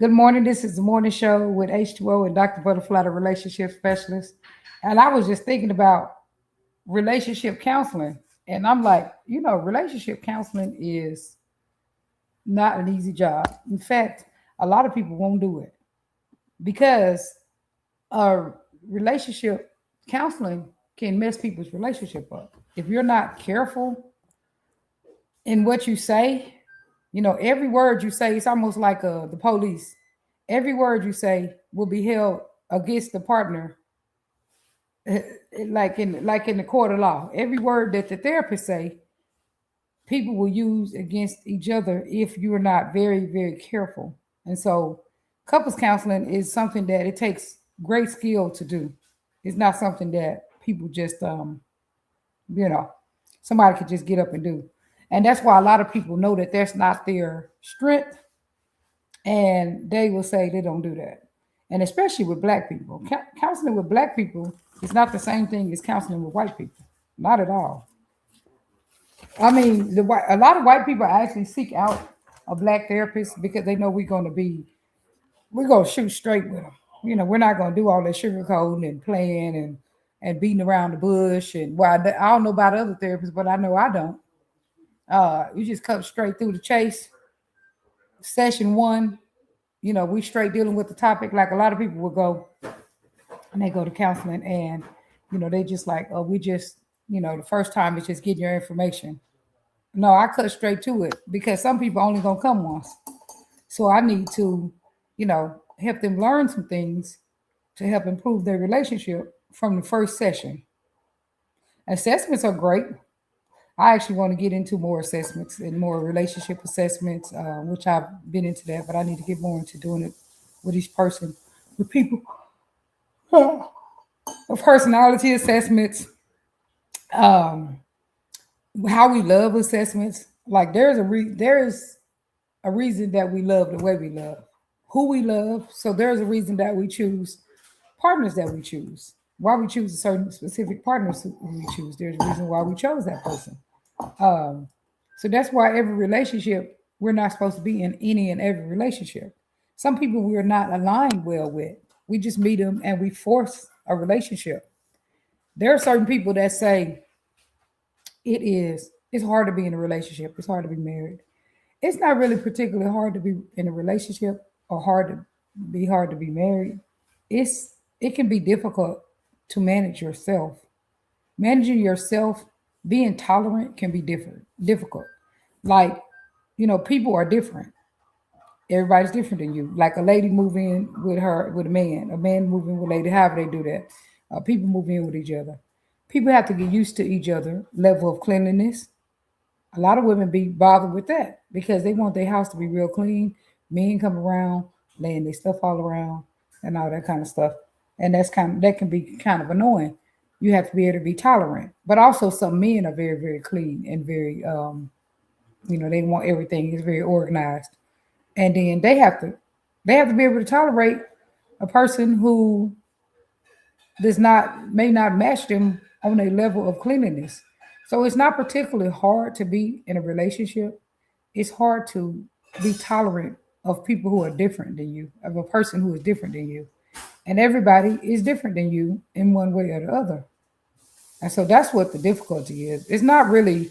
Good morning. This is the morning show with H2O and Dr. Butterfly, the relationship specialist. And I was just thinking about relationship counseling. And I'm like, relationship counseling is not an easy job. In fact, a lot of people won't do it because uh, relationship counseling can mess people's relationship up. If you're not careful in what you say, every word you say, it's almost like the police. Every word you say will be held against the partner, eh, like in the court of law. Every word that the therapist say, people will use against each other if you're not very, very careful. And so, couples counseling is something that it takes great skill to do. It's not something that people just you know, somebody could just get up and do. And that's why a lot of people know that that's not their strength, and they will say they don't do that. And especially with black people, counseling with black people is not the same thing as counseling with white people. Not at all. I mean, a lot of white people actually seek out a black therapist because they know we're gonna shoot straight with them. We're not gonna do all that sugarcoating and playing and beating around the bush. And well, I don't know about other therapists, but I know I don't. You just cut straight through the chase. Session one, we straight dealing with the topic. Like a lot of people will go and they go to counseling, and they just like, oh, we just, the first time it's just getting your information. No, I cut straight to it because some people only gonna come once. So I need to, help them learn some things to help improve their relationship from the first session. Assessments are great. I actually want to get into more assessments and more relationship assessments, which I've been into that, but I need to get more into doing it with each person, with people, of personality assessments, um, how we love assessments. Like there is a reason that we love the way we love, who we love. So there's a reason that we choose partners that we choose. Why we choose a certain specific partners who we choose. There's a reason why we chose that person. Um, so that's why every relationship, we're not supposed to be in any and every relationship. Some people we're not aligned well with. We just meet them and we force a relationship. There are certain people that say it's hard to be in a relationship. It's hard to be married. It's not really particularly hard to be in a relationship or hard to be married. It can be difficult to manage yourself. Managing yourself, being tolerant can be difficult. Like, people are different. Everybody's different than you. Like a lady move in with a man move in with a lady, however they do that. People move in with each other. People have to get used to each other level of cleanliness. A lot of women be bothered with that because they want their house to be real clean. Men come around laying their stuff all around and all that kind of stuff, and that can be kind of annoying. You have to be able to be tolerant, but also some men are very, very clean and very they want everything is very organized, and then they have to be able to tolerate a person who does not may not match them on a level of cleanliness. So it's not particularly hard to be in a relationship. It's hard to be tolerant of people who are different than you, of a person who is different than you. And everybody is different than you in one way or the other. And so that's what the difficulty is. It's not really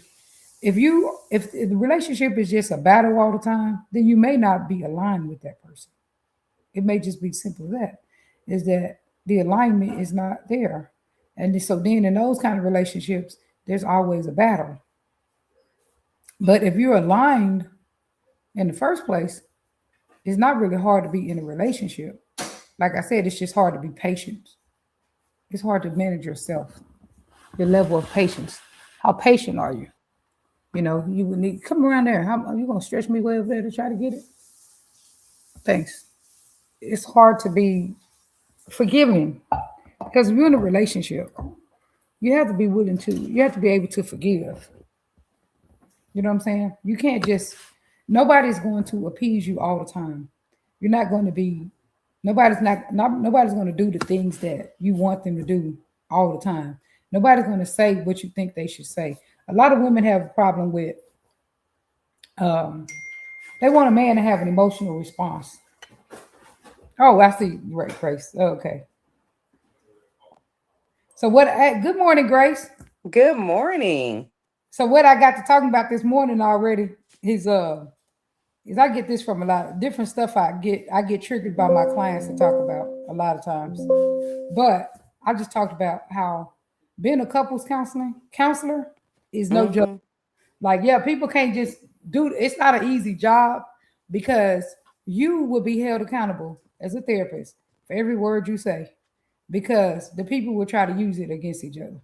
if the relationship is just a battle all the time, then you may not be aligned with that person. It may just be simple as that. Is that the alignment is not there. And so then in those kind of relationships, there's always a battle. But if you're aligned in the first place, it's not really hard to be in a relationship. Like I said, it's just hard to be patient. It's hard to manage yourself, your level of patience. How patient are you? You would need come around there. How are you gonna stretch me way over there to try to get it? Thanks. It's hard to be forgiving because if you're in a relationship, you have to be able to forgive. You know what I'm saying? You can't just nobody's going to appease you all the time. You're not going to be nobody's going to do the things that you want them to do all the time. Nobody's going to say what you think they should say. A lot of women have a problem with um they want a man to have an emotional response. Oh, I see. Right, Grace. Okay. So what? Good morning, Grace. Good morning. So what I got to talking about this morning already is I get this from a lot of different stuff. I get triggered by my clients to talk about a lot of times. But I just talked about how being a couples counselor is no joke. Mm-hmm. Like, yeah, people can't just do it's not an easy job because you will be held accountable as a therapist for every word you say because the people will try to use it against each other.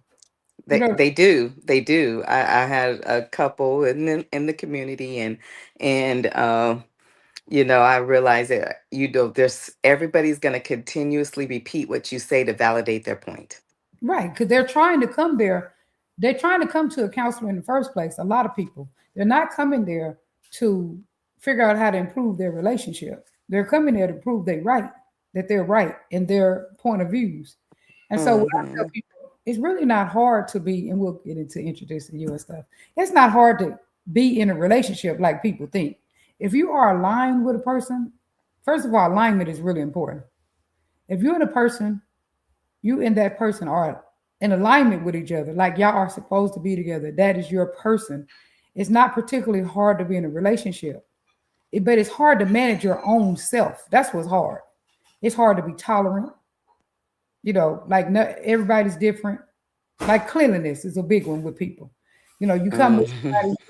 You They know, they do. They do. I had a couple in the community, and I realized that there's everybody's going to continuously repeat what you say to validate their point. right, because they're trying to come there. They're trying to come to a counselor in the first place. A lot of people. They're not coming there to figure out how to improve their relationship. They're coming there to prove that they're right in their point of views. And so what I tell Hmm. people, it's really not hard to be, and we'll get into introducing you and stuff. It's not hard to be in a relationship like people think. If you are aligned with a person, first of all, alignment is really important. If you're in a person you and that person are in alignment with each other, like y'all are supposed to be together. That is your person. It's not particularly hard to be in a relationship, but it's hard to manage your own self. That's what's hard. It's hard to be tolerant. Like not, everybody's different. Like cleanliness is a big one with people. You come Hmm.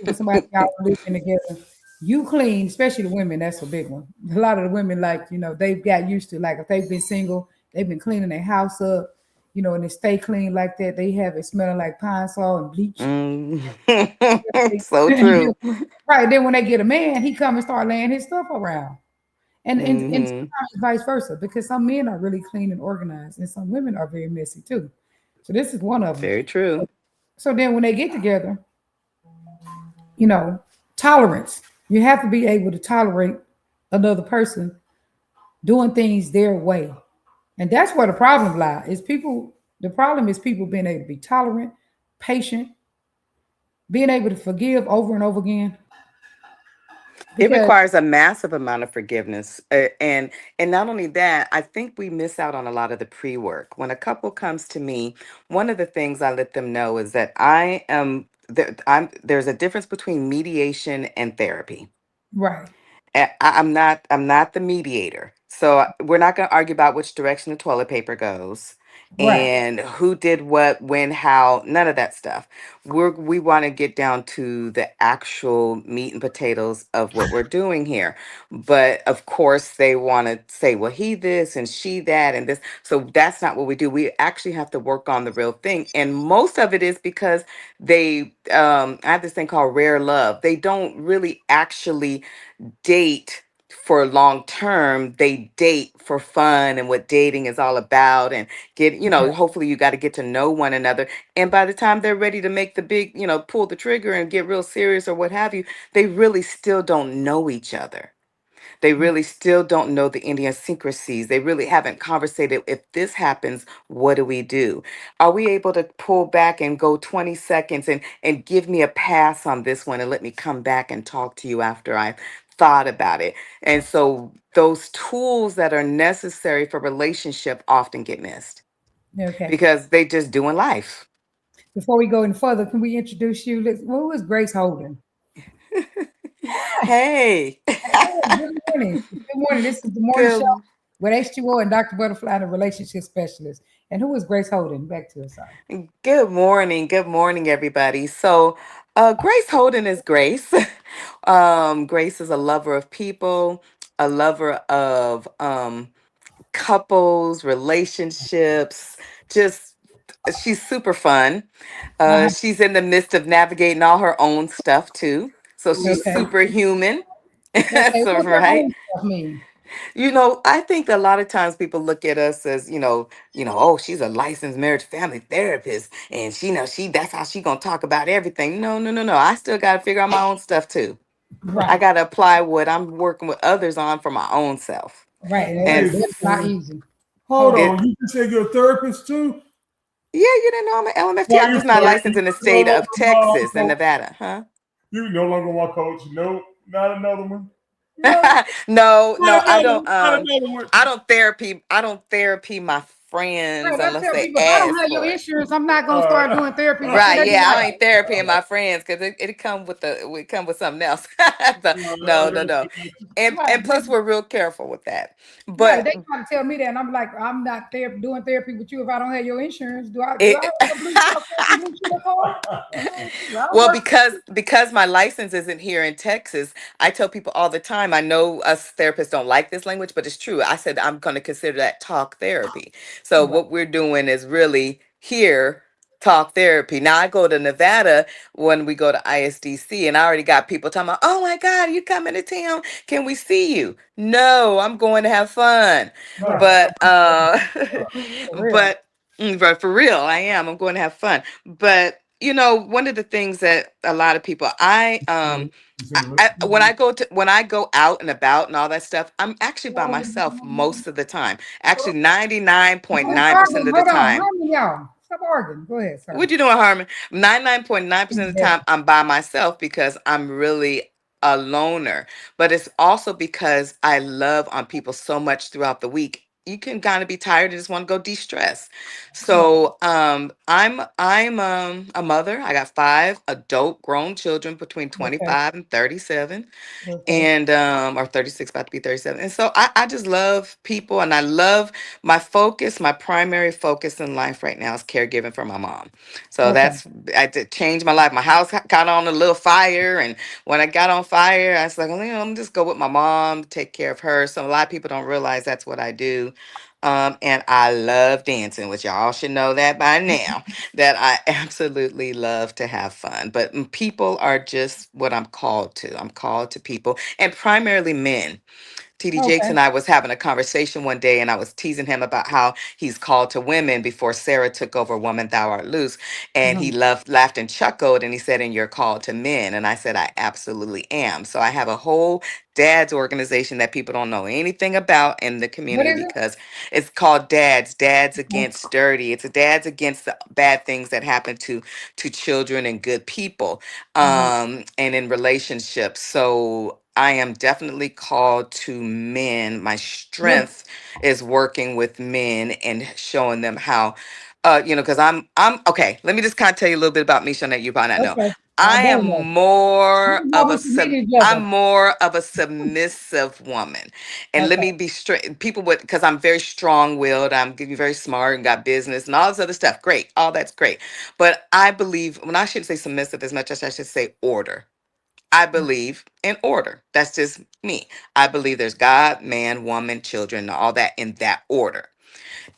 with somebody y'all living together. You clean, especially the women. That's a big one. A lot of the women, like they've got used to like if they've been single, they've been cleaning their house up, and they stay clean like that. They have it smelling like pine sol and bleach. So true. Right then, when they get a man, he come and start laying his stuff around, and Hmm. sometimes vice versa because some men are really clean and organized, and some women are very messy too. So this is one of them. Very true. So then when they get together, you know, tolerance. You have to be able to tolerate another person doing things their way. And that's where the problem lies. The problem is people being able to be tolerant, patient, being able to forgive over and over again. It Because requires a massive amount of forgiveness, and not only that, I think we miss out on a lot of the pre-work. When a couple comes to me, one of the things I let them know is that there's a difference between mediation and therapy. right, I'm not the mediator. So we're not going to argue about which direction the toilet paper goes right. and who did what, when, how, none of that stuff. We want to get down to the actual meat and potatoes of what we're doing here. But of course, they want to say, well, he this and she that and this. So that's not what we do. We actually have to work on the real thing. And most of it is because I have this thing called rare love. They don't really actually date for long term. They date for fun and what dating is all about, and hopefully you got to get to know one another, and by the time they're ready to make the big, pull the trigger and get real serious or what have you, they really still don't know each other. They really still don't know the idiosyncrasies. They really haven't conversated. If this happens, what do we do? Are we able to pull back and go 20 seconds and give me a pass on this one and let me come back and talk to you after I've thought about it? And so those tools that are necessary for relationship often get missed Okay. because they just doing life. Before we go any further, can we introduce you? Who is Grace Holden? Hey. Good morning. Good morning. This is the morning show Good with H2O and Dr. Butterfly, the relationship specialist. And who is Grace Holden? Back to us, sorry. Good morning. Good morning, everybody. So, Grace Holden is Grace. Grace is a lover of people, a lover of couples, relationships. Just, she's super fun. Uh-huh. She's in the midst of navigating all her own stuff too. So she's Okay. superhuman. Okay. So, What that right. own stuff mean? I think a lot of times people look at us as, oh, she's a licensed marriage family therapist, and that's how she gonna talk about everything. No, no, no, no. I still gotta figure out my own stuff too. I Right. gotta apply what I'm working with others on for my own self. Right. And Wait, That's not easy. hold Hold on. it on. You just said you're a therapist too? Yeah, you didn't know I'm an LMFT. Why I'm you just not sorry? licensed You in the no state longer of my Texas and coach. Nevada, huh? You no longer my coach. Nope, not another one. No, No, I don't. Not another one. I don't therapy. I don't therapy my friends right. I unless tell they people if I don't ask have your for it. insurance, I'm not gonna start doing therapy with you. Right? They be Yeah, like, I ain't therapying my friends because it come with it come with something else. So, I no, got no, you. no. right, And plus we're real careful with that. right. But They try to tell me that, and I'm like, I'm not doing therapy with you if I don't have your insurance. Do I it. have a Blue Cross Blue Shield card? I don't Well, work. because my license isn't here in Texas, I tell people all the time. I know us therapists don't like this language, but it's true. I said I'm going to consider that talk therapy. So Right. what we're doing is really here talk therapy. Now I go to Nevada when we go to ISDC, and I already got people talking about, "Oh my God, you coming to town? Can we see you?" No, I'm going to have fun, Right. but For real. but. But for real, I am. I'm going to have fun. But one of the things that a lot of people, when I go out and about and all that stuff, I'm actually by myself most of the time. Actually, Don't 99.9% arguing. of the Hold on. time. Harmon, y'all. Stop arguing. Go ahead, sir. What you doing, Harmon? 99.9% of the Yeah. time, I'm by myself because I'm really a loner. But it's also because I love on people so much throughout the week. You can kind of be tired and just want to go de-stress. Right. So I'm a mother. I got 5 adult grown children between Okay. 25 and 37, Okay. and or 36, about to be 37. And so I just love people, and I love my primary focus in life right now is caregiving for my mom. So Okay. I did change my life. My house got on a little fire, and when I got on fire, I was like, well, let me just go with my mom, take care of her. So a lot of people don't realize that's what I do. And I love dancing, which y'all should know that by now, that I absolutely love to have fun. But people are just what I'm called to. I'm called to people, and primarily men. TD Jakes Okay. and I was having a conversation one day, and I was teasing him about how he's called to women before Sarah took over Woman Thou Art Loose. And he Mhm. laughed and chuckled, and he said, and you're called to men. And I said, I absolutely am. So I have a whole dad's organization that people don't know anything about in the What community is it? because it's called Dads Mhm. Against Dirty. It's a Dads Against the bad things that happen to children and good people, Mhm. and in relationships. So I am definitely called to men. My What? strength is working with men and showing them how, because I'm okay. Let me just kind of tell you a little bit about me, Shanae. You probably not know. Okay. I I am don't know. more We know of a we can meet sub. each I'm other. more of a submissive woman, and let Okay. me be straight. People would, because I'm very strong-willed. I'm very smart and got business and all this other stuff. Great, all that's great. But I believe when I shouldn't say submissive as much as I should say order. I believe in order. That's just me. I believe there's God, man, woman, children, all that in that order.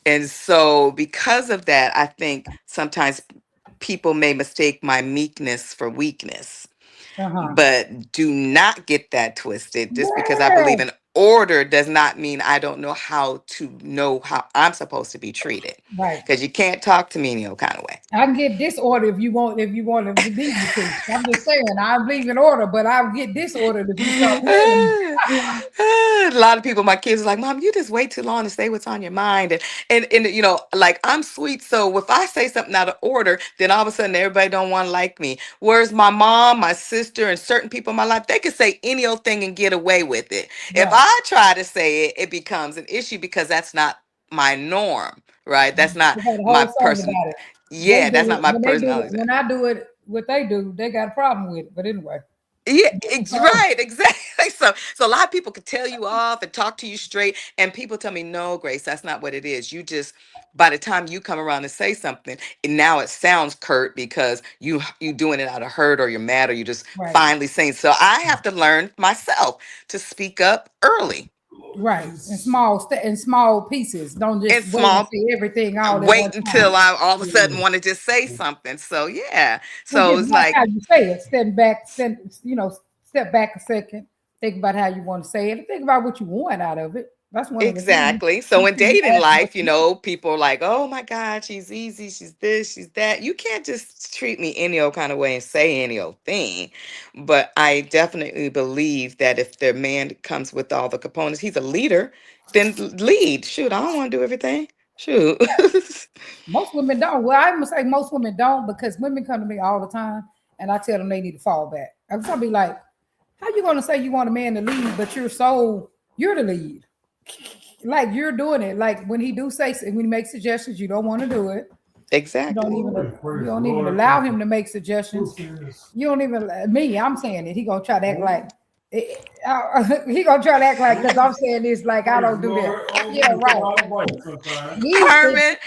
And so, because of that, I think sometimes people may mistake my meekness for weakness. Uh-huh. But do not get that twisted. Just because I believe Yeah. in order does not mean I don't know how I'm supposed to be treated. Right. Because you can't talk to me any old kind of way. I can get disorder if you want to need me to. I'm just saying I believe in order, but I'll get disordered if you start playing. A lot of people, my kids are like, Mom, you just wait too long to say what's on your mind. And like I'm sweet. So if I say something out of order, then all of a sudden everybody don't want to like me. Whereas my mom, my sister, and certain people in my life, they can say any old thing and get away with it. If Right. I try to say it, it becomes an issue because that's not my norm, right? That's not They got a my whole song person. about it. They Yeah, do that's not it my when they do it. personality. When I do it, what they do, they got a problem with it. But anyway, Yeah, different it's song. right, exactly. So a lot of people could tell you off and talk to you straight, and people tell me, no, Grace, that's not what it is. You just, by the time you come around and say something, and now it sounds curt because you doing it out of hurt or you're mad or you just Right. finally saying. So I have to learn myself to speak up early Right. In small pieces. Don't in just wait and small. say everything all at one Wait time. until I all of a sudden Yeah. want to just say something. So yeah, Well, so just it's watch like. how you say it. Step back a second. Think about how you want to say it. And think about what you want out of it. That's one of the things. Exactly. So You in shouldn't dating ask what life, you want. people are like, oh my God, she's easy, she's this, she's that. You can't just treat me any old kind of way and say any old thing. But I definitely believe that if the man comes with all the components, he's a leader, then lead. Shoot, I don't want to do everything. Shoot. Most women don't. Well, I'm gonna say most women don't because women come to me all the time and I tell them they need to fall back. I'm gonna be like, how you gonna say you want a man to lead, but you're the lead? Like you're doing it. Like when he when he makes suggestions, you don't want to do it. You Exactly. don't even allow him to make suggestions. You don't even I'm saying it. He gonna try to act like he gonna try to act like because I'm saying this like I don't do that. Yeah, right.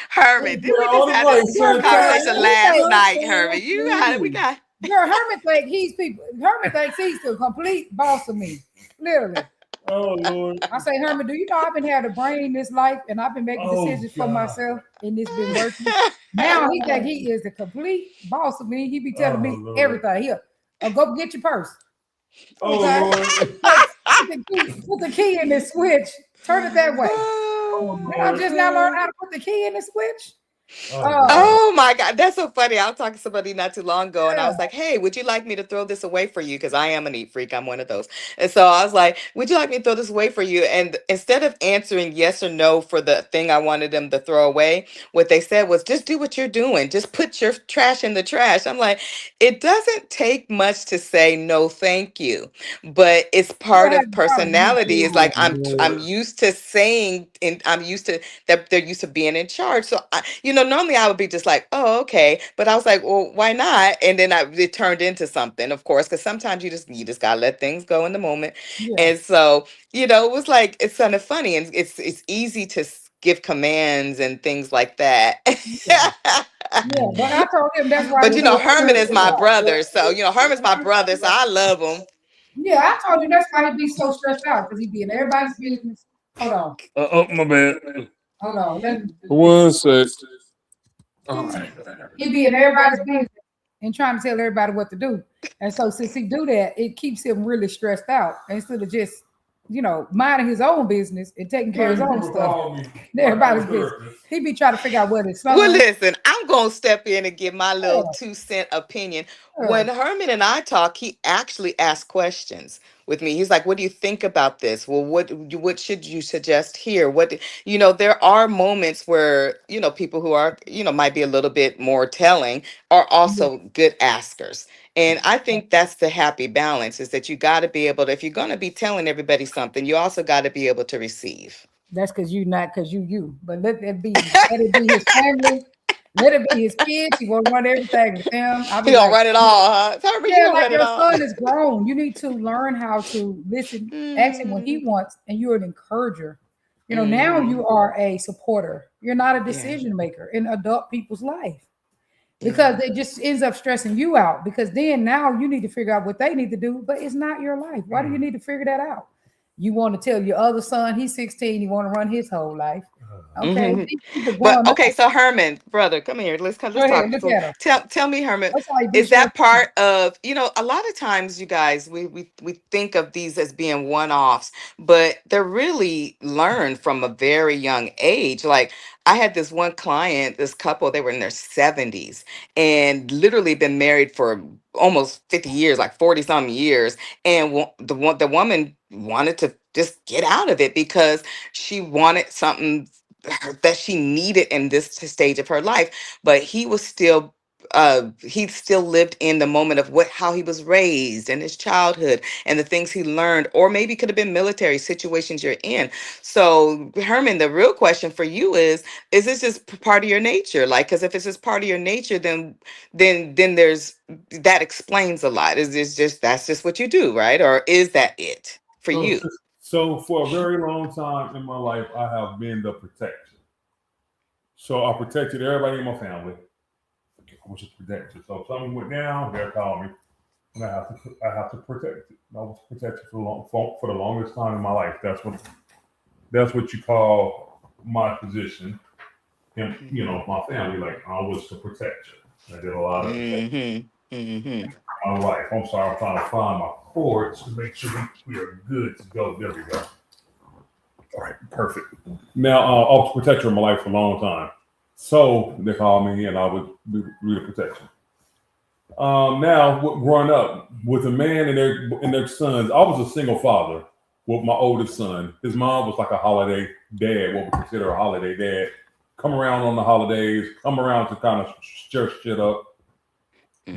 Herman, did we just have this conversation last night, Herman? We got. Girl, Herman thinks he's the complete boss of me. Literally. Oh Lord. I say, Herman, do you know I've been having a brain this life and I've been making decisions for myself and it's been working. Now he think he is the complete boss of me. He be telling me Lord. everything. Here, go get your purse. Oh Lord. Put the key in this switch. Turn it that way. I just now learned how to put the key in the switch. Oh my God, that's so funny. I was talking to somebody not too long ago, and I was like, "Hey, would you like me to throw this away for you?" Because I am a neat freak. I'm one of those. And so I was like, "Would you like me to throw this away for you?" And instead of answering yes or no for the thing I wanted them to throw away, what they said was, "Just do what you're doing. Just put your trash in the trash." I'm like, it doesn't take much to say no, thank you, but it's part of personality. It's like I'm used to saying, and I'm used to that they're used to being in charge. So normally I would be just like, oh, okay. But I was like, well, why not? And then it turned into something, of course, because sometimes you just gotta let things go in the moment. Yeah. And so, it was like it's kind of funny and it's easy to give commands and things like that. Yeah, but I told him that's why. But Herman is my brother, so Herman's my brother, so I love him. Yeah, I told you that's why he'd be so stressed out because he'd be in everybody's business. Hold on. Oh, my bad. Hold on. One sec. He be in everybody's business and trying to tell everybody what to do. And so since he do that, it keeps him really stressed out instead of just, minding his own business and taking care of his own stuff. Everybody's business. He be trying to figure out what it's. Well, listen, I'm going to step in and give my little 2-cent opinion. When Herman and I talk, he actually asks questions with me. He's like, what do you think about this? Well, what should you suggest here? There are moments where, people who are, might be a little bit more telling are also good askers. And I think that's the happy balance is that you got to be able to, if you're going to be telling everybody something, you also got to be able to receive. That's because you. But let it be his family. Let it be his kids. He won't run everything with them. He don't run it all, huh? Like your son is grown. You need to learn how to listen, ask him what he wants, and you're an encourager. Now you are a supporter. You're not a decision maker in adult people's life. Because it just ends up stressing you out. Because then now you need to figure out what they need to do, but it's not your life. Why do you need to figure that out? You want to tell your other son, he's 16, you want to run his whole life. Okay. But okay, so Herman, brother, come here. Let's talk. Tell me, Herman, is that part of, a lot of times you guys, we think of these as being one-offs, but they're really learned from a very young age. Like I had this one client, this couple, they were in their 70s and literally been married for almost 50 years, like 40 something years. And the woman wanted to just get out of it because she wanted something that she needed in this stage of her life, but he still lived in the moment of how he was raised and his childhood and the things he learned, or maybe could have been military situations you're in. So Herman, the real question for you is this just part of your nature? Like, because if it's just part of your nature, then there's that explains a lot. That's just what you do, right? Or is that it for you? So for a very long time in my life, I have been the protector. So I protected everybody in my family. I was a protector. So if something went down, they'll call me, and I have to protect it. I was protected for the longest time in my life. That's what you call my position. And my family, like I was the protector. I did a lot of my life. I'm sorry, I'm trying to find my cords to make sure we are good to go. There we go. All right, perfect. Now, I was a protector in my life for a long time. So they called me and I would be the protection. Now, growing up with a man and their sons, I was a single father with my oldest son. His mom was like a holiday dad, what we consider a holiday dad. Come around on the holidays, come around to kind of stir shit up,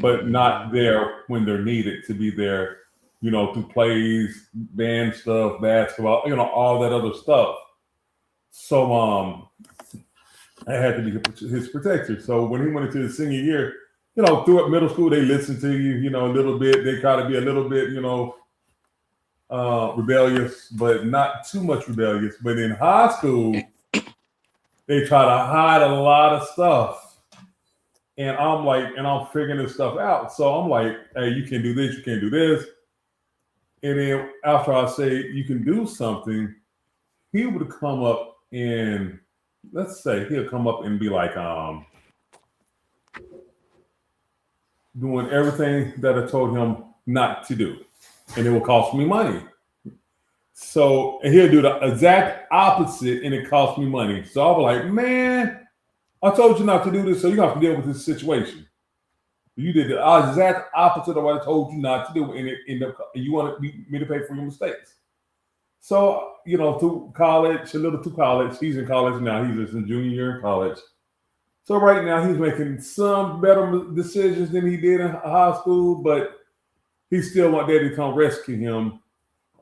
but not there when they're needed to be there through plays, band stuff, basketball, all that other stuff. So I had to be his protector. So when he went into his senior year, throughout middle school, they listen to you, a little bit. They try to be a little bit, rebellious, but not too much rebellious. But in high school, they try to hide a lot of stuff. And I'm figuring this stuff out. So I'm like, hey, you can do this, you can't do this. And then after I say you can do something, he would come up and let's say he'll come up and be like, doing everything that I told him not to do. And it will cost me money. So and he'll do the exact opposite and it costs me money. So I'll be like, man, I told you not to do this, so you have to deal with this situation. You did the exact opposite of what I told you not to do, and you want me to pay for your mistakes. So, through college, a little through college, he's in college now. He's just in junior year in college. So right now he's making some better decisions than he did in high school, but he still want daddy to come rescue him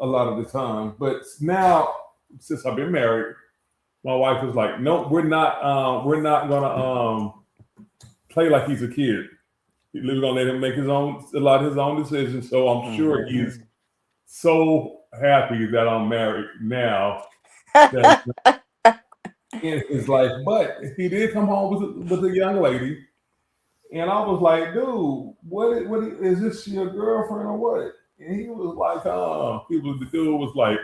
a lot of the time. But now, since I've been married, my wife is like, no, we're not gonna play like he's a kid. We're gonna let him make a lot of his own decisions. So I'm sure he's so happy that I'm married now. In his life, but he did come home with a young lady, and I was like, dude, what is this your girlfriend or what? And he was like, the dude was like,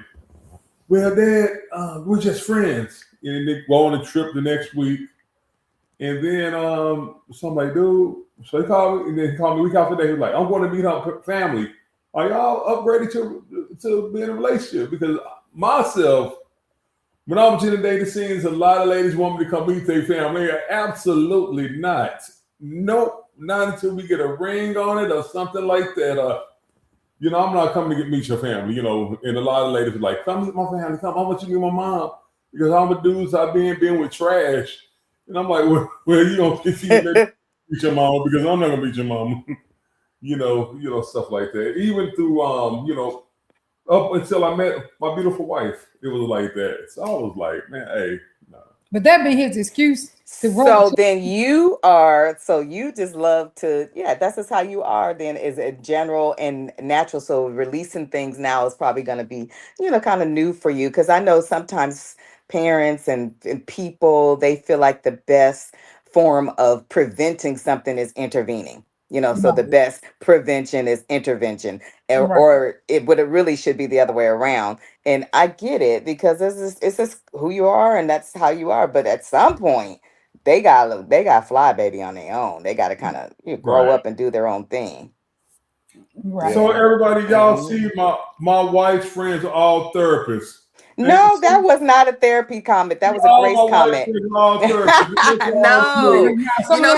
well, Dad, we're just friends. And they go on a trip the next week. And then so I'm like, dude, so he called me, and then he called me a week after that. He was like, I'm going to meet her family. Are y'all upgraded to be in a relationship? Because myself, when I was in the dating scenes, a lot of ladies want me to come meet their family. Absolutely not. Nope, not until we get a ring on it or something like that. I'm not coming to meet your family, and a lot of ladies are like, come meet my family, come, I want you to meet my mom. Because all the dudes I've been with trash. And I'm like, well, you don't think you meet your mom because I'm not gonna meet your mom. Stuff like that. Even through up until I met my beautiful wife, it was like that. So I was like, man, hey, no. But that be his excuse. So then you just love to, that's just how you are then is a general and natural. So releasing things now is probably going to be, kind of new for you. Cause I know sometimes parents and people, they feel like the best form of preventing something is intervening. So the best prevention is intervention, or it really should be the other way around. And I get it because it's just who you are and that's how you are. But at some point, they got fly baby on their own. They got to kind of grow up and do their own thing. Right. So everybody, y'all see my wife's friends are all therapists. No, that was not a therapy comment. That was a grace comment. No,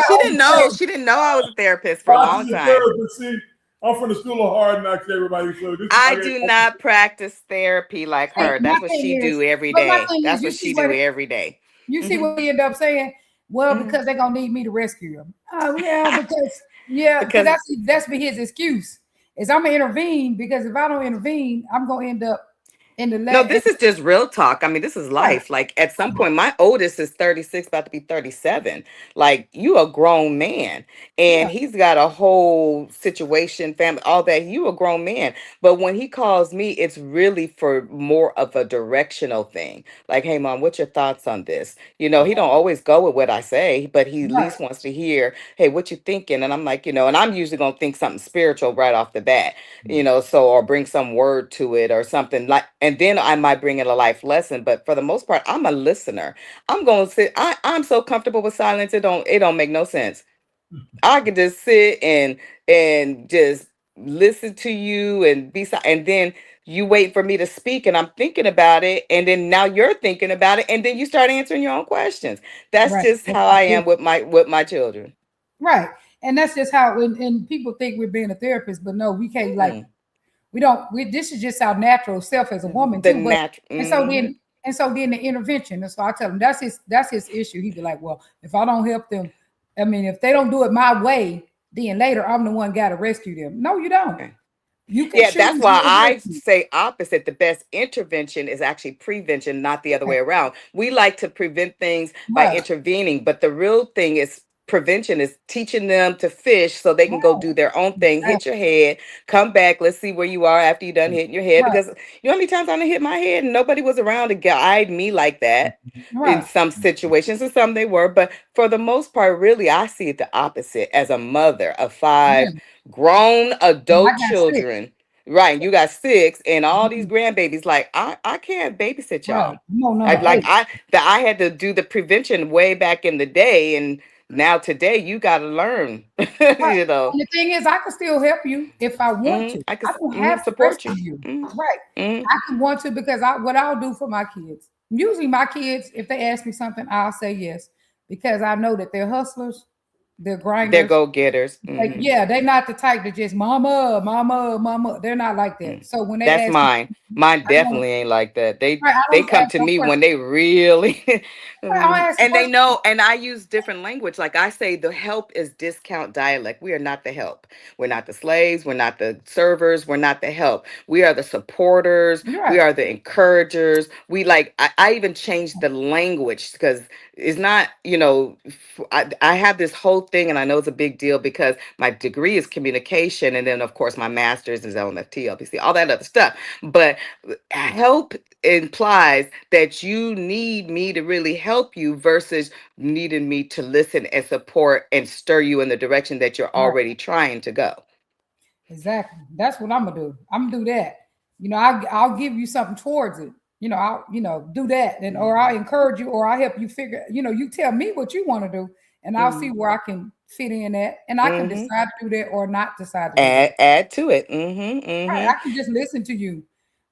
she didn't know. She didn't know I was a therapist for a long time. See, I'm from the School of Hard Knocks, everybody. So I do not practice therapy like her. That's what she do every day. That's what she do every day. You see what he end up saying? Well, because they're gonna need me to rescue him. Oh yeah, because that's be his excuse. Is I'm gonna intervene because if I don't intervene, I'm gonna end up in the No, this is just real talk. I mean, this is life. Like at some point, my oldest is 36, about to be 37. Like you a grown man and he's got a whole situation, family, all that. You a grown man. But when he calls me, it's really for more of a directional thing. Like, hey mom, what's your thoughts on this? He don't always go with what I say, but he at least wants to hear, hey, what you thinking? And I'm like, and I'm usually gonna think something spiritual right off the bat, or bring some word to it or something like. And then I might bring in a life lesson, but for the most part, I'm a listener. I'm going to sit. I'm so comfortable with silence. It don't make no sense. I can just sit and just listen to you and be silent. And then you wait for me to speak and I'm thinking about it. And then now you're thinking about it. And then you start answering your own questions. That's just how I am with my children. Right. And that's just how, and people think we're being a therapist, but no, we can't this is just our natural self as a woman too. And so then the intervention. And so I tell him that's his issue. He'd be like, well, if I don't help them, I mean, if they don't do it my way, then later I'm the one got to rescue them. No, you don't. You can Yeah, that's choose why your I help. say opposite. The best intervention is actually prevention, not the other way around. We like to prevent things by Right, intervening, but the real thing is prevention is teaching them to fish so they can go right, do their own thing, right, hit your head, come back, let's see where you are after you done hitting your head. right, Because you know how many times I done hit my head and nobody was around to guide me like that in right. some situations, and some they were, but for the most part, really, I see it the opposite as a mother of Yeah. five grown And I adult got sick. children. Right, you got six and all these grandbabies. Like I can't babysit Right. y'all. No, I number like eight. I had to do the prevention way back in the day, and now today you got to learn. Right. You know, And the thing is, I can still help you if I want to. I can I don't have to support rescue you. you. Mhm, Right. mhm. I can want to because what I'll do for my kids. Usually my kids, if they ask me something, I'll say yes. Because I know that they're hustlers, they're They're grinders. go getters. Like, yeah, they're not the type that just mama, mama, mama. They're not like that. So when they That's ask me, mine. Mine I don't, definitely ain't like that. They right, I they don't come ask to no me when questions. they really Right, I don't ask and they questions. know, and I use different language. Like I say the help is discount dialect. We are not the help. We're not the slaves, we're not the servers, we're not the help. We are the supporters, we Right. are the encouragers. We like I even changed the language because it's not, I have this whole thing, and I know it's a big deal because my degree is communication, and then of course my master's is LMFT, LPC, all that other stuff. But help implies that you need me to really help you versus needing me to listen and support and stir you in the direction that you're Right. already trying to go. Exactly. That's what I'm gonna do. I'm gonna do that. I'll give you something towards it. I'll do that, and or I'll encourage you, or I'll help you figure. You tell me what you want to do, and I'll see Mhm. where I can fit in at, and I can Mhm. decide to do that or not decide to do that. Add to it. Mhm. Right. I Mhm. can just listen to you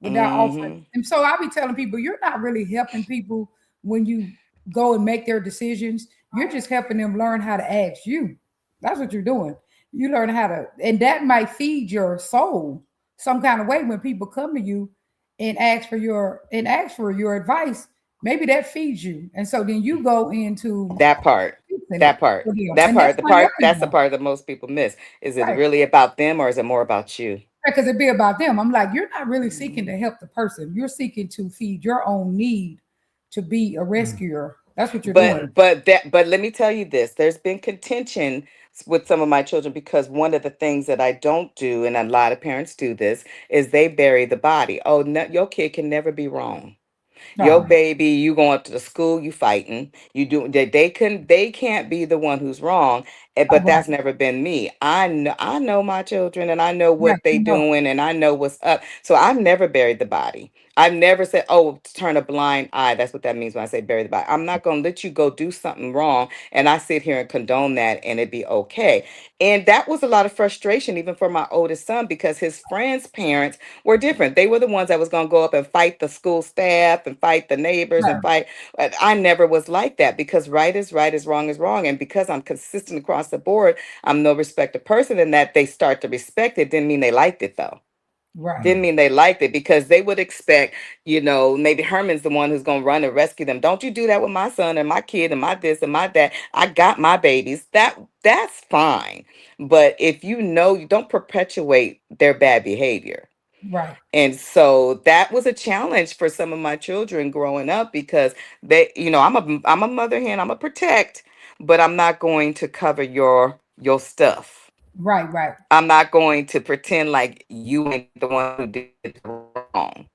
without offering. Mhm. And so I'll be telling people, you're not really helping people when you go and make their decisions. You're just helping them learn how to ask you. That's what you're doing. You learn how to, and that might feed your soul some kind of way when people come to you and ask for your advice. Maybe that feeds you. And so then you go into That part. fixing That it part. for them. That And that's part. not That's the helping them. part that most people miss. Is it Right. really about them or is it more about you? Because it be about them. I'm like, you're not really seeking Mhm. to help the person. You're seeking to feed your own need to be a rescuer. That's what you're doing. But let me tell you this. There's been contention with some of my children because one of the things that I don't do, and a lot of parents do this, is they bury the body. Oh, no, your kid can never be wrong. Your No. baby, you going to the school, you fighting, you do they can't be the one who's wrong. But Right. that's never been me. I know my children and I know Right. what they You know. doing and I know what's up. So I've never buried the body. I've never said, oh, turn a blind eye. That's what that means when I say bury the body. I'm not gonna let you go do something wrong and I sit here and condone that and it be okay. And that was a lot of frustration, even for my oldest son, because his friends' parents were different. They were the ones that was going to go up and fight the school staff and fight the neighbors and Right. fight. But I never was like that because right is wrong is wrong. And because I'm consistent across the board, I'm no respecter person. And that they start to respect it didn't mean they liked it though. Right. Didn't mean they liked it because they would expect, maybe Herman's the one who's going to run and rescue them. Don't you do that with my son and my kid and my this and my that. I got my babies. That's fine. But if you don't perpetuate their bad behavior. Right. And so that was a challenge for some of my children growing up because I'm a mother hen, I'm a protect, but I'm not going to cover your stuff. Right. Right. I'm not going to pretend like you ain't the one who did it wrong.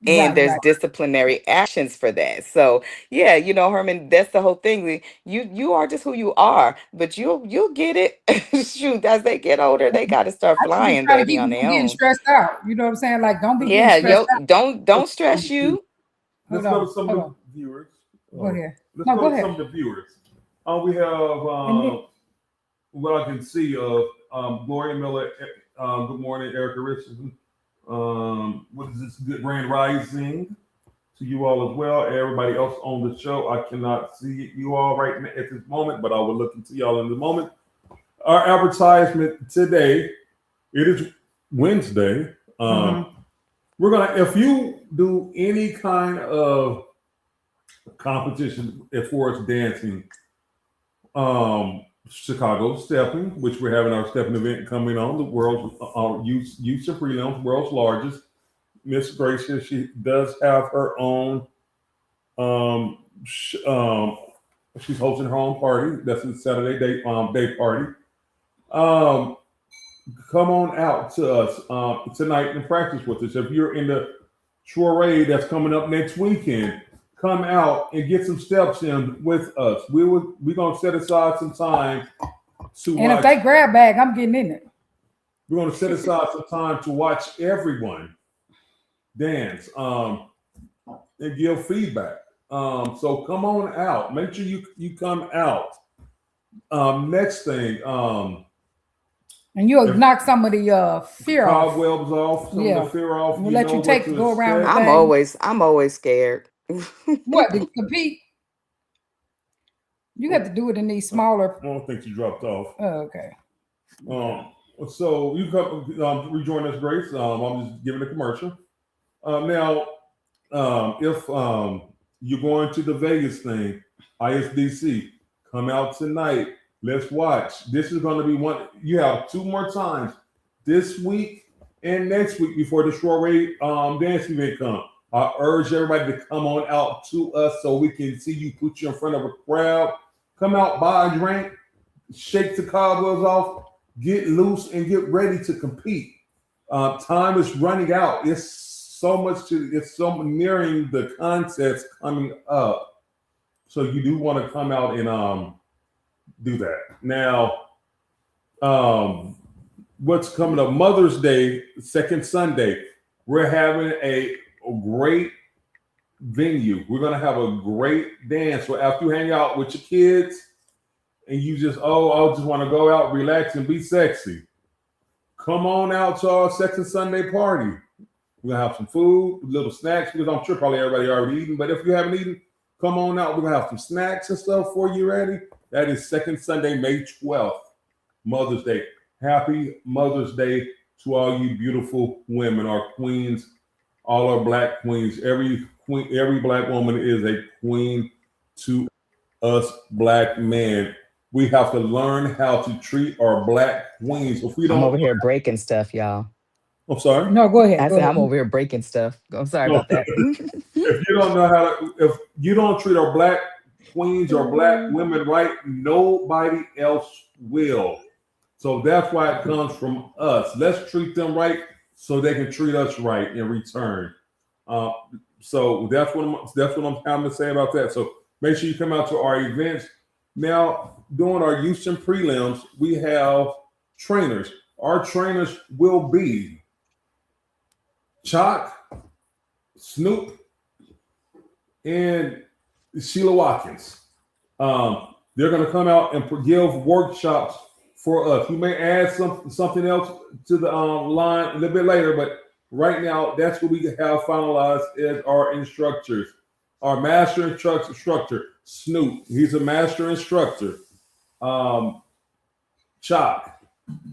And Right. there's Right. disciplinary actions for that. So yeah, Herman, that's the whole thing. You are just who you are, but you'll get it. Shoot, as they get older, they got to start I should just flying, try to baby, keep on them their from getting own. stressed out. You know what I'm saying? Like, don't be getting Yeah, stressed yo, out. don't stress you. Let's Hold go on. to some of Hold the on. viewers. Go ahead. Let's No, go go to ahead. some of the viewers. We have And then, what I can see of Gloria Miller. Good morning, Erica Richardson. What is this? Good Grand Rising to you all as well. Everybody else on the show, I cannot see you all right now at this moment, but I will look into y'all in a moment. Our advertisement today, it is Wednesday. mhm. We're gonna, if you do any kind of competition as far as dancing, Chicago Stepping, which we're having our stepping event coming on, the world's youth and prelims, world's largest. Miss Gracia, she does have her own. She's hosting her own party. That's a Saturday day party. Come on out to us tonight and practice with us. If you're in the soiree that's coming up next weekend, come out and get some steps in with us. We're gonna set aside some time to And watch. if they grab bag, I'm getting in it. We're gonna set aside some time to watch everyone dance and give feedback. So come on out. Make sure you come out. Next thing, And you'll knock some of the fear off. cobwebs off, some of the fear off. We'll let you know take what to go around expect. with I'm always scared. What, to compete? You got to do it in these smaller. I don't think you dropped off. Oh, okay. So you come rejoin us, Grace. I'm just giving a commercial. Now, if you're going to the Vegas thing, ISDC, come out tonight. Let's watch. This is going to be one. You have 2 more times this week and next week before the soiree dance event comes. I urge everybody to come on out to us so we can see you, put you in front of a crowd. Come out, buy a drink, shake the cobwebs off, get loose, and get ready to compete. Time is running out. It's so nearing the contest coming up. So you do want to come out and do that. Now, what's coming up? Mother's Day, second Sunday. We're having a great venue. We're gonna have a great dance. So after you hang out with your kids and you just I just want to go out, relax, and be sexy, come on out to our second Sunday party. We're gonna have some food, little snacks, because I'm sure probably everybody already eaten. But if you haven't eaten, come on out. We're gonna have some snacks and stuff for you ready. That is second Sunday, May 12th, Mother's Day. Happy Mother's Day to all you beautiful women, our queens, all our Black queens. Every Black woman is a queen to us Black men. We have to learn how to treat our Black queens. If we don't, I'm over here breaking stuff, y'all. I'm sorry. No, go ahead. I go said ahead. I'm over here breaking stuff. I'm sorry about that. If you don't know if you don't treat our Black queens or Black women right, nobody else will. So that's why it comes from us. Let's treat them right so they can treat us right in return. So that's what I'm having to say about that. So make sure you come out to our events. Now, during our Houston prelims, we have trainers. Our trainers will be Chalk, Snoop, and Sheila Watkins. They're going to come out and give workshops for us. You may add something else to the line a little bit later, but right now, that's what we have finalized as our instructors. Our master instructor, Snoop. He's a master instructor. Chalk.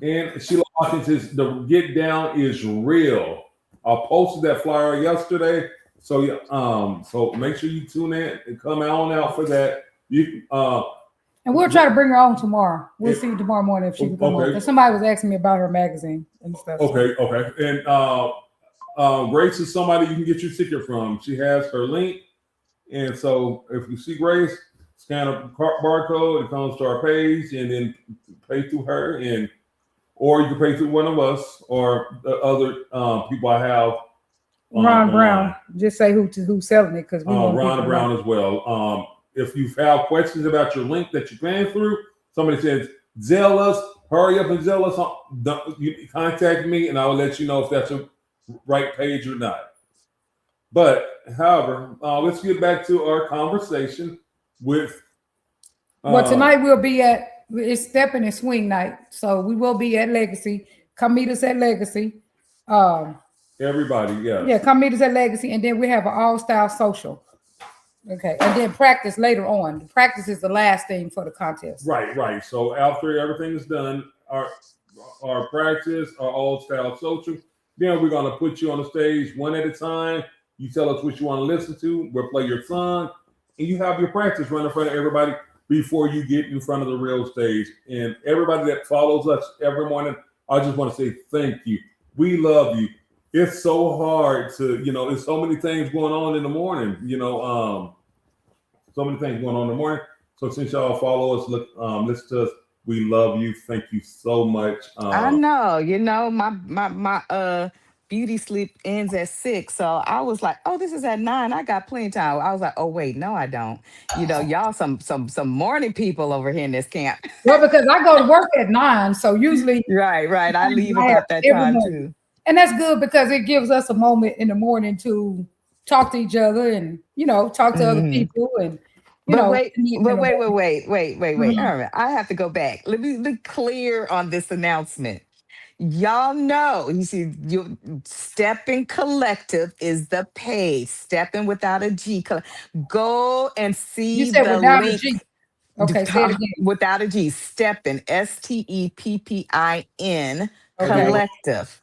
And Sheila Watkins, the get down is real. I posted that flyer yesterday. So make sure you tune in and come on out for that. And we'll try to bring her on tomorrow. We'll see tomorrow morning if she can come on. Because somebody was asking me about her magazine and stuff. Okay. And Grace is somebody you can get your ticket from. She has her link. And so if you see Grace, scan a barcode, it comes to our page, and then pay through her, or you can pay through one of us or the other people I have. Ron Brown. Just say who's selling it, because we want Ron Brown as well. If you have questions about your link that you're paying through, somebody says, Zelle us, hurry up and Zelle us. You contact me and I will let you know if that's a right page or not. But, however, let's get back to our conversation with. Well, tonight it's Stepping and Swing night. So we will be at Legacy. Come meet us at Legacy. Everybody, yeah. Yeah, come meet us at Legacy. And then we have an all-style social. Okay, and then practice later on. Practice is the last thing for the contest. Right. So after everything is done, our practice, our all-style social, then we're going to put you on the stage one at a time. You tell us what you want to listen to. We'll play your song, and you have your practice run in front of everybody. before you get in front of the real stage. And everybody that follows us every morning, I just want to say thank you. We love you. It's so hard to, there's so many things going on in the morning, so many things going on in the morning. So since y'all follow us, listen to us, we love you. Thank you so much. I know, my beauty sleep ends at 6. So I was like, oh, this is at 9. I got plenty of time. I was like, oh wait, no, I don't. Y'all some morning people over here in this camp. Well, because I go to work at 9, so usually Right. I leave I have about that every time morning. too. And that's good because it gives us a moment in the morning to talk to each other and talk to other Mhm. people and But wait, meet in the morning. wait. Mhm. All right, I have to go back. Let me be clear on this announcement. Y'all know, you see, Stepping Collective is the page. Stepping without a G. Go and You see said the without a link. G. Okay, say it again. Without a G. Stepping, STEPPIN Okay. Collective.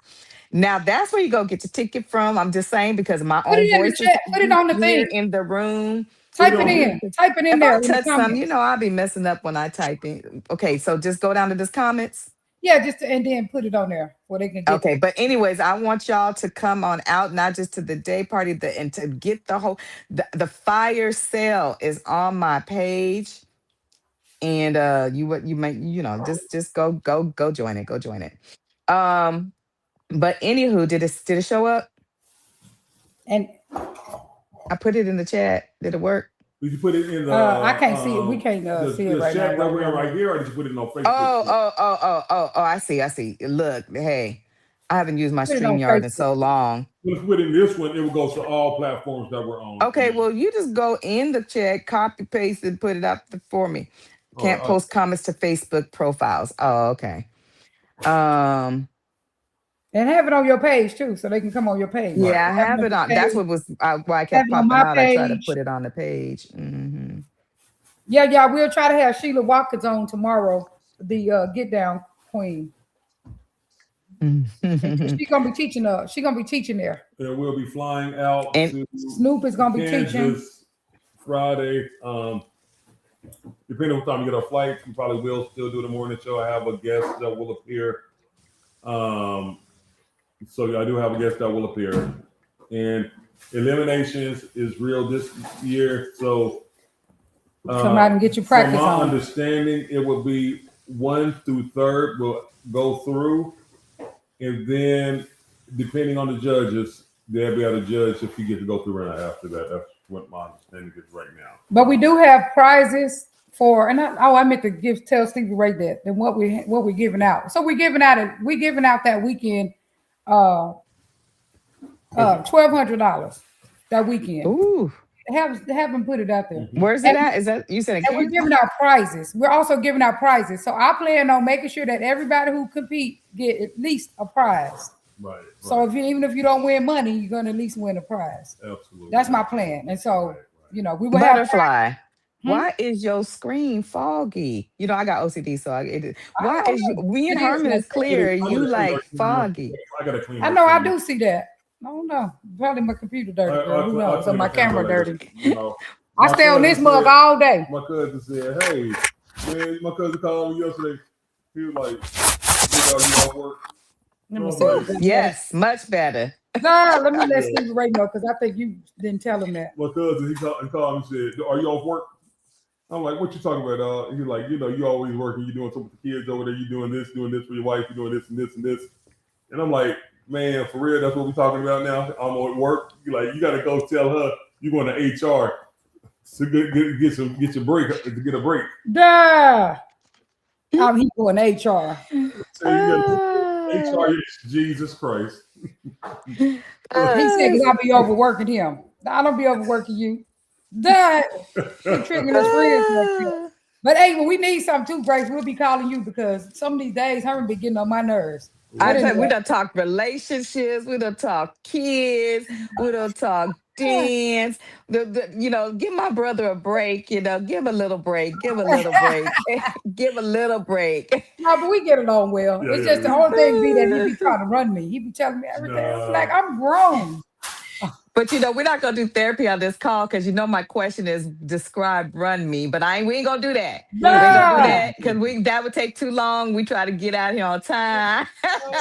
Now that's where you go get your ticket from. I'm just saying because my Put own it in the voice is chat. Put it on the here thing. in the room. Type it in. Type it in If there I in the touch some, comments. I'll be messing up when I type in. Okay, so just go down to this comments. Yeah, and then put it on there where they can get Okay, but anyways, I want y'all to come on out, not just to the day party, and to get the fire sale is on my page, and you might just go join it, go join it. But anywho, did it show up? And I put it in the chat. Did it work? Did you put it in the? I can't see it. We can't see it right chat now. that we're in right here, or did you put it on Facebook? Oh! I see. Look, hey, I haven't used my Put it on StreamYard in Facebook. so long. If you put in this one, it will go to all platforms that we're on. Okay, well, you just go in the chat, copy paste, and put it up for me. Can't post comments to Facebook profiles. Oh, okay. And have it on your page too, so they can come on your page. Yeah, I have it on. That's what was why I kept popping out. I tried to put it on the page. Mm-hmm. Yeah, we'll try to have Sheila Watkins on tomorrow, the Get Down Queen. She's gonna be teaching. She's gonna be teaching there. And we'll be flying out And to Snoop is gonna be teaching Friday. Depending on what time you get our flight, we probably will still do the morning show. I have a guest that will appear. So I do have a guest that will appear. And eliminations is real this year. So come out and get your practice from my on. understanding, it will be 1 through 3rd will go through. And then depending on the judges, they'll be able to judge if you get to go through or not after that. That's what my understanding is right now. But we do have prizes for, and I meant to tell Stevie Ray that and what we're giving out. So we're giving out that weekend $1,200 that weekend. Ooh, Have them put it out there. where's it at? Is that you said? And we're giving out prizes. We're also giving out prizes. So I plan on making sure that everybody who compete get at least a prize. Right. So even if you don't win money, you're gonna at least win a prize. Absolutely. That's my plan. And so we will Butterfly. have. Why is your screen foggy? I got OCD, so why is we and It is Herman is clear? You like foggy? I gotta clean. I know. I do see that. I don't know. Probably my computer dirty. Who knows? So my camera dirty. I stay on this mug all day. My cousin said, "Hey, man," my cousin called me yesterday. He was like, "You off work?" Let me see. Yes, much better. Nah, let me let Stevie Ray know because I think you didn't tell him that. My cousin, he called me and said, "Are you off work?" I'm like, "What you talking about?" He's like, "You always working. You doing something with the kids over there. You doing this for your wife. You doing this and this and this." And I'm like, "Man, for real, that's what we're talking about now. I'm at work. You got to go tell her you going to HR to get your break to get a break." Duh. He going HR. HR is Jesus Christ. He said, "I'll be overworking him." I don't be overworking you. Duh. You're tricking us friends like that. But hey, when we need something too, Grace, we'll be calling you because some of these days Herman be getting on my nerves. We done talk relationships, we done talk kids, we done talk dance. Give my brother a break. Give him a little break. Give a little break. Give a little break. No, but we get along well. It's just the only thing be that he be trying to run me. He be telling me everything. I'm like, I'm grown. But we're not gonna do therapy on this call because my question is describe run me. But we ain't gonna do that. We ain't gonna do No, that because that would take too long. We try to get out here on time.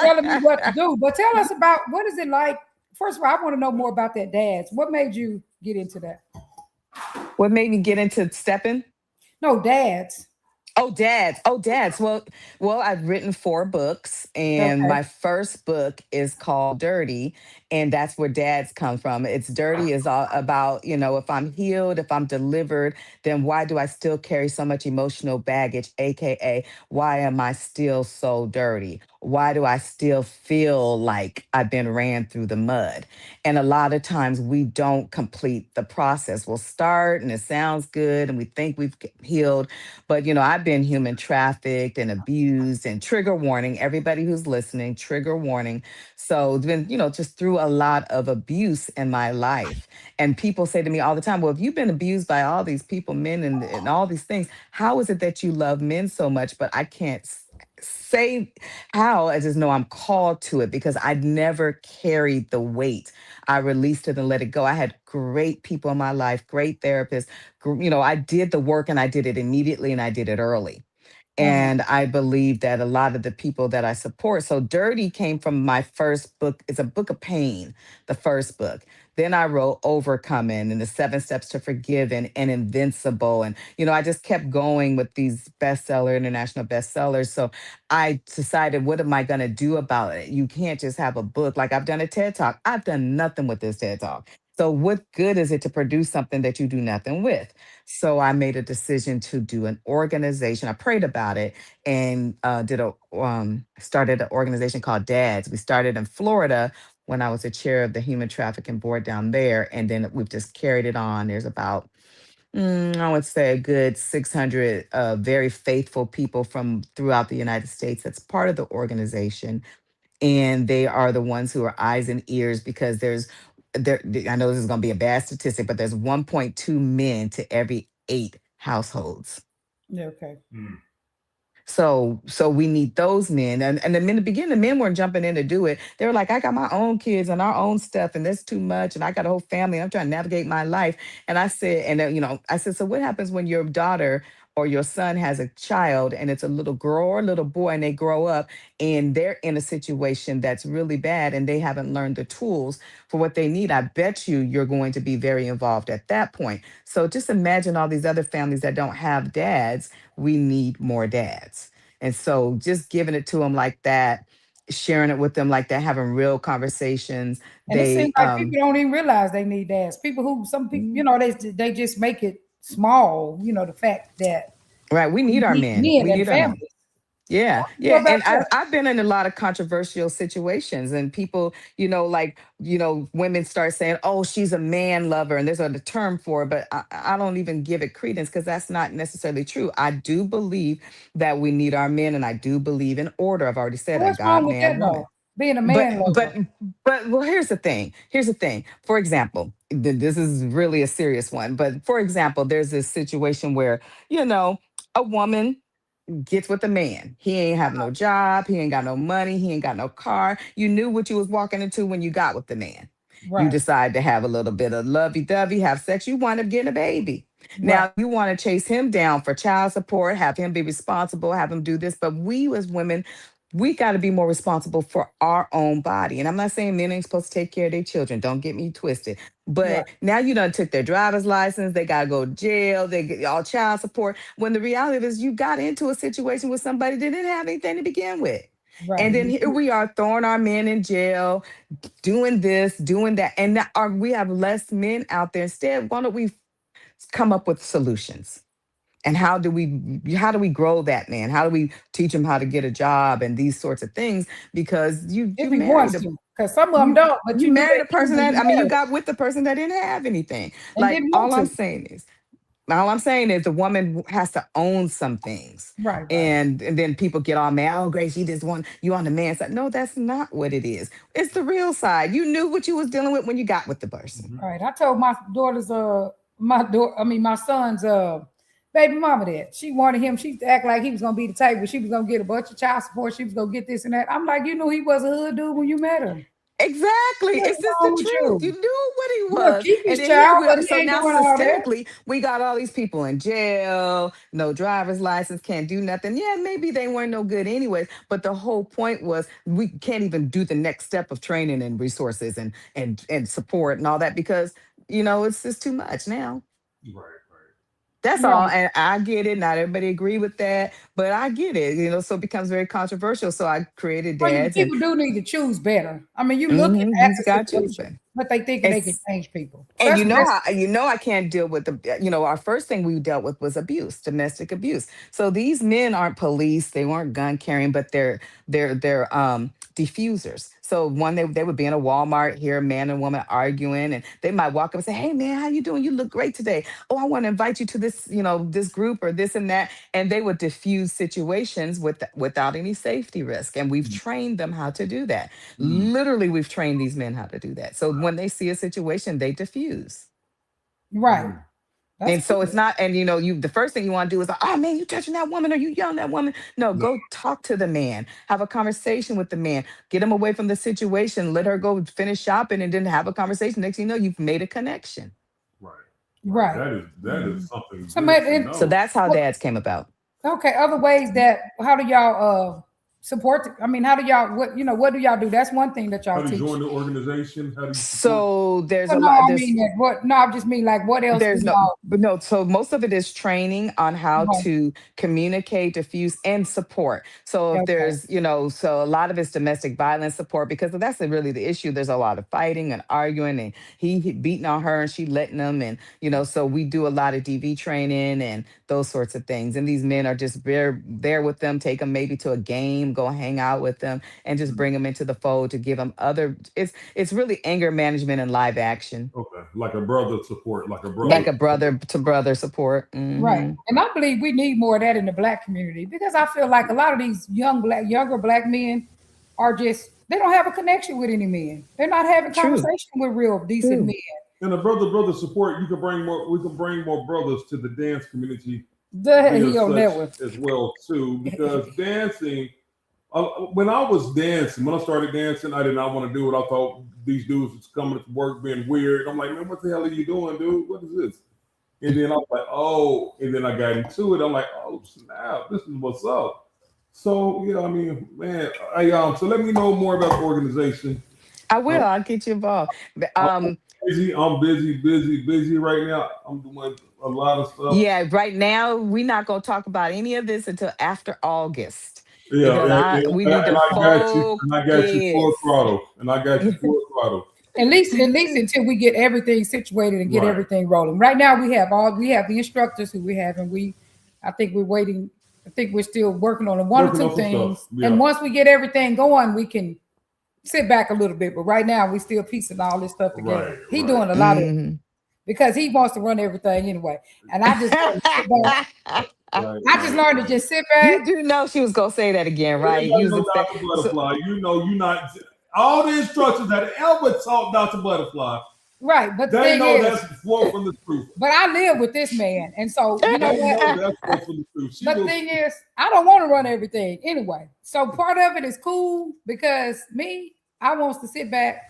telling me what to do. But tell us about what is it like? First of all, I want to know more about that dads. What made you get into that? What made me get into stepping? No, dads. Oh, dads. Oh, dads. Well, I've written 4 books, and Okay. my first book is called Dirty, and that's where dads come from. It's dirty is all about, if I'm healed, if I'm delivered, then why do I still carry so much emotional baggage, aka why am I still so dirty? Why do I still feel like I've been ran through the mud? And a lot of times we don't complete the process. We'll start and it sounds good and we think we've healed, but I've been human trafficked and abused, and trigger warning, everybody who's listening, trigger warning. So it's been, just through a lot of abuse in my life. And people say to me all the time, well, if you've been abused by all these people, men and all these things, how is it that you love men so much? But I can't say how. I just know I'm called to it because I never carried the weight. I released it and let it go. I had great people in my life, great therapists. I did the work and I did it immediately and I did it early. Uh-huh. And I believe that a lot of the people that I support, so Dirty came from my first book. It's a book of pain, the first book. Then I wrote Overcoming and the 7 Steps to Forgiving and Invincible. And, I just kept going with these international bestsellers. So I decided, what am I going to do about it? You can't just have a book. Like I've done a TED Talk. I've done nothing with this TED Talk. So what good is it to produce something that you do nothing with? So I made a decision to do an organization. I prayed about it and started an organization called Dads. We started in Florida when I was the chair of the Human Trafficking Board down there, and then we've just carried it on. There's about I would say a good 600 very faithful people from throughout the United States that's part of the organization, and they are the ones who are eyes and ears because there. I know this is going to be a bad statistic, but there's 1.2 men to every 8 households. Yeah, okay. Mm. So we need those men. And in the beginning, the men weren't jumping in to do it. They were like, I got my own kids and our own stuff, and that's too much. And I got a whole family. I'm trying to navigate my life. And I said, so what happens when your daughter or your son has a child and it's a little girl or a little boy and they grow up and they're in a situation that's really bad and they haven't learned the tools for what they need? I bet you're going to be very involved at that point. So just imagine all these other families that don't have dads. We need more dads. And so just giving it to them like that, sharing it with them like that, having real conversations. And it seems They like people don't even realize they need dads. Some people, they just make it small, the fact that right, we need our need men. men We and need our men. families. Yeah, What yeah. about And that? I've been in a lot of controversial situations, and people, women start saying, oh, she's a man lover, and there's a term for it, but I don't even give it credence because that's not necessarily true. I do believe that we need our men, and I do believe in order. I've already said that: What's wrong God, with man, that woman. though? Being a But man but lover. well, here's the thing. Here's the thing. For example, this is really a serious one. But for example, there's this situation where, a woman gets with a man. He ain't have no job. He ain't got no money. He ain't got no car. You knew what you was walking into when you got with the man. You Right, decide to have a little bit of lovey-dovey, have sex. You wind up getting a baby. right. Now you want to chase him down for child support, have him be responsible, have him do this. But we as women, we got to be more responsible for our own body. And I'm not saying men ain't supposed to take care of their children. Don't get me twisted. Right. But now you done took their driver's license. They got to go to jail. They get all child support. When the reality is you got into a situation with somebody that didn't have anything to begin with. And Right. then here we are throwing our men in jail, doing this, doing that. And now we have less men out there. Instead, why don't we come up with solutions? And how do we grow that man? How do we teach him how to get a job and these sorts of things? Because you If he married wants a to, because some of them you don't, but you you knew married they a person did when that, you you married got with the person that didn't have anything. and Like didn't want to. all I'm saying is the woman has to own some things. Right, right. And then people get all mad. Oh, Grace, you just want you on the man side. No, that's not what it is. It's the real side. You knew what you was dealing with when you got with the person. Mhm. All right. I told my daughter's my son's baby mama that she wanted him. She act like he was gonna be the type where she was gonna get a bunch of child support. She was gonna get this and that. I'm like, you knew he was a hood dude when you met him. Exactly. What's It's just the wrong with truth. You you? knew what he Look, was. keep And his then here child, we but are. he So ain't now doing all that. systemically, we got all these people in jail, no driver's license, can't do nothing. Yeah, maybe they weren't no good anyways. But the whole point was we can't even do the next step of training and resources and support and all that because it's just too much now. Right, right. That's all. Right. And I get it. Not everybody agree with that, but I get it, so it becomes very controversial. So I created Well, dads and people do need to choose better. I mean, you looking at you the got to choose situation, better. but they thinking they can It's change people. So and that's that's I can't deal with our first thing we dealt with was abuse, domestic abuse. So these men aren't police, they weren't gun carrying, but they're diffusers. So one they would be in a Walmart, hear a man and woman arguing, and they might walk up and say, "Hey man, how you doing? You look great today. Oh, I want to invite you to this group or this and that." And they would diffuse situations without any safety risk. And we've trained them how to do that. Mm. Literally, we've trained these men how to do that. So when they see a situation, they diffuse. right. Mm. That's And so good. it's not, and the first thing you want to do is like, oh man, you touching that woman or you yelling at that woman. No, No, go talk to the man, have a conversation with the man, get him away from the situation, let her go finish shopping and then have a conversation. Next thing you know, you've made a connection. right, right. Right. That Mhm. is something good Somebody, to and, So know. that's how what, dads came about. okay, other ways that, how do y'all support? I mean, how do y'all, what do y'all do? That's one thing that How y'all do you teach. join the organization? How do you support? So there's Well, a no, lot, I mean that, no, I just mean like, what else do there's no, y'all, but no, so most of it is training on how right, to communicate, diffuse, and support. So if okay, there's, so a lot of it's domestic violence support because that's really the issue. There's a lot of fighting and arguing, and he beating on her and she letting him, and so we do a lot of DV training and those sorts of things. And these men are just there with them, take them maybe to a game, go hang out with them, and just Mm. bring them into the fold to give them other. It's really anger management and live action. Okay, like a brother support, like a brother. Like a brother to brother support. right. And I believe we need more of that in the black community because I feel like a lot of these younger black men are just, they don't have a connection with any men. They're not having True. conversation with real decent True. men. And a brother support, you can bring more. We can bring more brothers to the dance community The via he on that such one. as well too, because dancing. When I was dancing, when I started dancing, I did not want to do it. I thought these dudes was coming to work being weird. I'm like, man, what the hell are you doing, dude? What is this? And then I was like, oh, and then I got into it. I'm like, oh snap, this is what's up. So yeah, I mean, man, so let me know more about the organization. I will. Um, I'll get you involved. But, I'm busy. I'm busy right now. I'm doing a lot of stuff. yeah, right now we're not gonna talk about any of this until after August Yeah, because we need to and I got you full focus. throttle, and I got you full throttle. At least until we get everything situated and get Right. everything rolling. Right now we have the instructors who we have, and I think we're waiting. I think we're still working on one or Working two on some stuff. things. Yeah. And once we get everything going, we can sit back a little bit. But right now we still piecing all this stuff together. Right. He Right. doing a lot of it Mhm. because he wants to run everything anyway. And I just learned to sit back. Right. I just learned to just sit back. You do know she was gonna say that again, right? Everybody You was know expect Dr. so, Butterfly. You know, you not all the instructions that ever taught Dr. Butterfly. Right. But the They thing know is, that's flow from the truth. but I live with this man. And so you know They what? know that's flow from the truth. She But the will. thing is, I don't want to run everything anyway. So part of it is cool because I wants to sit back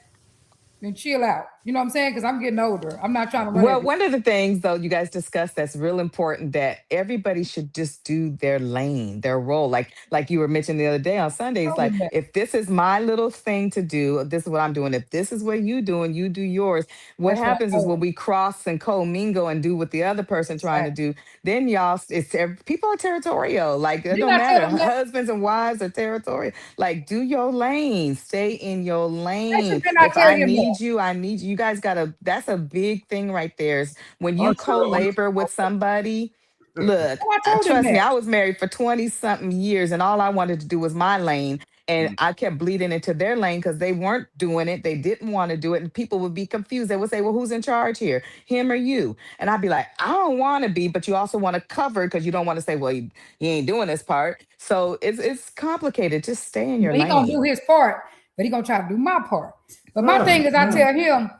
and chill out. You know what I'm saying? Because I'm getting older. I'm not trying to run well, everything. one of the things though you guys discussed that's real important that everybody should just do their lane, their role. Like you were mentioning the other day on Sundays, like if this is my little thing to do, this is what I'm doing. If this is what you doing, you do yours. What That's what happens I is told when him. we cross and co-mingle and do what the other person trying to Exactly. do, then y'all people are territorial. Like it Didn't don't I tell matter. him that? Husbands and wives are territorial. Like do your lane. Stay in your Jason, lane. didn't I If tell I him that? need you, I need you. You guys gotta that's a big thing right there. Is when I you tell co-labor with somebody, look, And I told him trust me, that. I was married for 20 something years and all I wanted to do was my lane. And I kept bleeding into their lane because they weren't doing it. They didn't want to do it. And people would be confused. They would say, well, who's in charge here? Him or you? And I'd be like, I don't want to be, but you also want to cover because you don't want to say, well, you ain't doing this part. So it's complicated. Just stay in your He gonna do lane. his part, but he gonna try to do my part. But my thing is, I tell him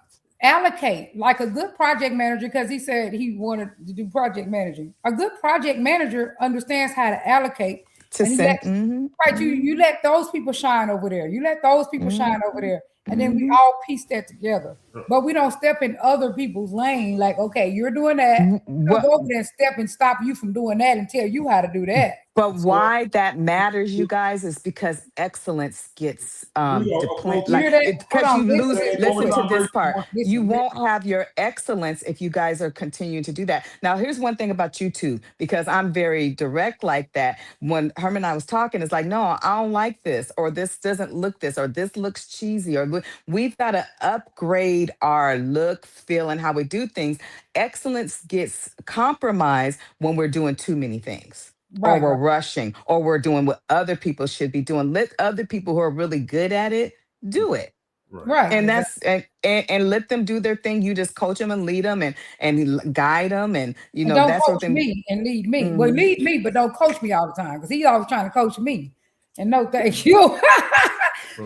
allocate like a good project manager because he said he wanted to do project managing. A good project manager understands how to allocate, To and he send. lets right. You let those people shine over there. You let those people shine over there, and then we Mhm. all piece that together. But we don't step in other people's lane. Like, okay, you're doing that. We'll What? go over there and step and stop you from doing that and tell you how to do that. But So why that matters, you guys, is because excellence gets we are depleted. You approaching. hear Like that? it, Hold because on, you lose. listen, Listen Moment to I'm this ready part. for. You listen. won't have your excellence if you guys are continuing to do that. Now, here's one thing about you two, because I'm very direct like that. When Herman and I was talking, it's like, no, I don't like this, or this doesn't look this, or this looks cheesy, or we've got to upgrade our look, feel, and how we do things. Excellence gets compromised when we're doing too many things, or Right, we're right, rushing, or we're doing what other people should be doing. Let other people who are really good at it do it. Right. right. And Exactly. that's and let them do their thing. You just coach them and lead them and guide them, and And don't that sort of coach thing. me and lead me. Well, Mhm. lead me, but don't coach me all the time because he's always trying to coach me. And no, thank you.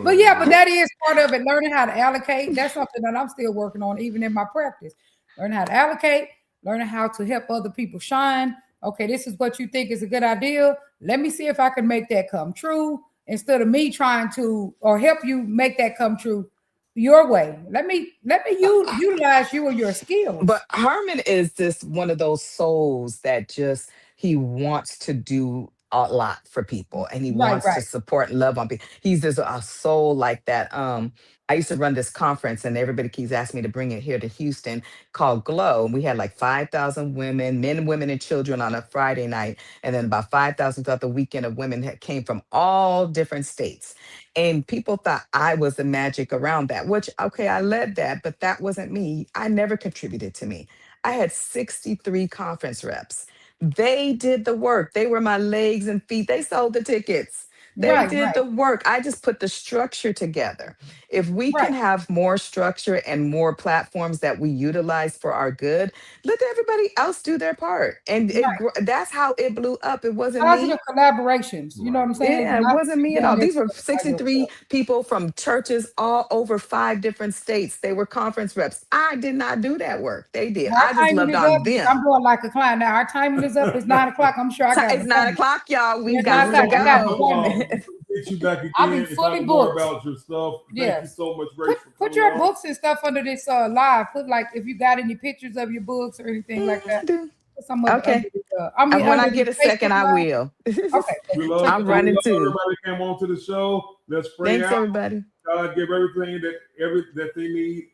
But yeah, but that is part of it. Learning how to allocate. That's something that I'm still working on, even in my practice. Learning how to allocate, learning how to help other people shine. Okay, this is what you think is a good idea. Let me see if I can make that come true instead of me trying to or help you make that come true your way. Let me utilize you and your But skills. Herman is just one of those souls that just he wants to do a lot for people, and he Right, wants to right. support and love on people. He's just a soul like that. I used to run this conference, and everybody keeps asking me to bring it here to Houston, called Glow. And we had like 5,000 women, men, women, and children on a Friday night, and then about 5,000 throughout the weekend of women that came from all different states. And people thought I was the magic around that, which, okay, I led that, but that wasn't me. I never contributed to me. I had 63 conference reps. They did the work. They were my legs and feet. They sold the tickets. They Right, did right, the work. I just put the structure together. If we right, can have more structure and more platforms that we utilize for our good, let everybody else do their part. And right. that's how it blew up. It wasn't Positive me. collaborations. You know what Right. I'm saying? Yeah, it Not wasn't me at doing all. it These were for everybody else. 63 people from churches all over 5 different states. They were conference reps. I did not do that work. They did. Well, I our just timing loved is up on because them. I'm doing like a client now. Our timing is up. It's 9 o'clock. I'm sure I got an It's nine appointment. o'clock, y'all. Yeah, We've nine got We're to o'clock. gonna I we're got an gonna go. appointment. get you back I'll be again and fully talk more booked. about your stuff. Thank you Yes. so much, Put Grace, for put coming your on. books and stuff under this live. Put like if you got any pictures of your books or anything like I that. do. Put some of it under Okay. this. When I Under get this a Facebook second, I live. will. Okay, We so love you I'm we running love too. everybody that came on to the show. Let's pray Thanks, out. everybody. God give everything that they need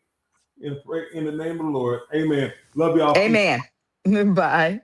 in the name of the Lord. Amen. Love y'all. Peace. Amen. Bye.